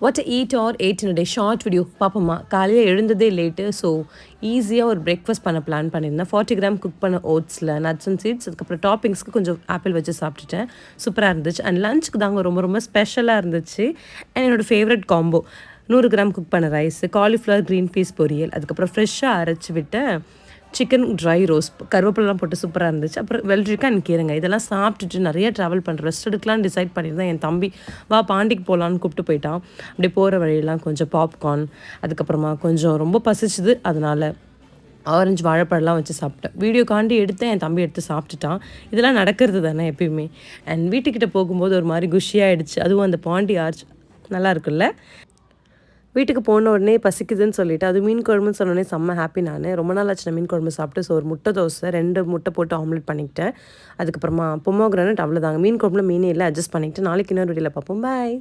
What to eat or eight in day short video பார்ப்போம்மா. காலையில் எழுந்ததே லேட்டு, ஸோ ஈஸியாக ஒரு பிரேக்ஃபாஸ்ட் பண்ண பிளான் பண்ணியிருந்தேன். 40 கிராம் குக் பண்ண ஓட்ஸில் நட்ஸ் அண்ட் சீட்ஸ், அதுக்கப்புறம் டாப்பிங்ஸ்க்கு கொஞ்சம் ஆப்பிள் வச்சு சாப்பிட்டுட்டேன். சூப்பராக இருந்துச்சு. அண்ட் லஞ்சுக்கு தாங்க ரொம்ப ரொம்ப ஸ்பெஷலாக இருந்துச்சு. அண்ட் என்னோடய ஃபேவரட் காம்போ 100 கிராம் குக் பண்ண ரைஸு, காலிஃப்ளவர் க்ரீன் பீஸ் பொரியல், அதுக்கப்புறம் ஃப்ரெஷ்ஷாக அரைச்சி விட்ட சிக்கன் ட்ரை ரோஸ்ட், கருவேப்பிலாம் போட்டு சூப்பராக இருந்துச்சு. அப்புறம் வெள்ளரிக்காய் அண்ட் கீரைங்க இதெல்லாம் சாப்பிட்டுட்டு நிறைய ட்ராவல் பண்ணுறேன். ரெஸ்ட் எடுக்கலான்னு டிசைட் பண்ணியிருந்தேன். என் தம்பி வா பாண்டிக்கு போகலான்னு கூப்பிட்டு போயிட்டான். அப்படியே போகிற வழியெல்லாம் கொஞ்சம் பாப்கார்ன், அதுக்கப்புறமா கொஞ்சம் ரொம்ப பசிச்சுது, அதனால் ஆரஞ்சு வாழைப்பழம்லாம் வச்சு சாப்பிட்டேன். வீடியோக்காண்டி எடுத்தேன், என் தம்பி எடுத்து சாப்பிட்டுட்டான். இதெல்லாம் நடக்கிறது தானே எப்பயுமே. அண்ட் வீட்டுக்கிட்ட போகும்போது ஒரு மாதிரி குஷியாகிடுச்சு. அதுவும் அந்த பாண்டி ஆர்ச் நல்லா இருக்குல்ல. வீட்டுக்கு போன உடனே பசிக்குதுன்னு சொல்லிவிட்டு அது மீன் குழம்புன்னு சொன்னோடனே செம்ம ஹாப்பி. நான் ரொம்ப நாள் ஆச்சு நான் மீன் குழம்பு சாப்பிட்டு. ஸோ ஒரு முட்டை தோசை 2 முட்டை போட்டு ஆம்லெட் பண்ணிக்கிட்டேன். அதுக்கப்புறமா பொமோகிரானட், அவ்வளோதாங்க. மீன் குழம்புல மீனே இல்லை, அட்ஜஸ்ட் பண்ணிக்கிட்டு நாளைக்கு இன்னொரு வீடியோவில் பார்ப்போம். பாய்.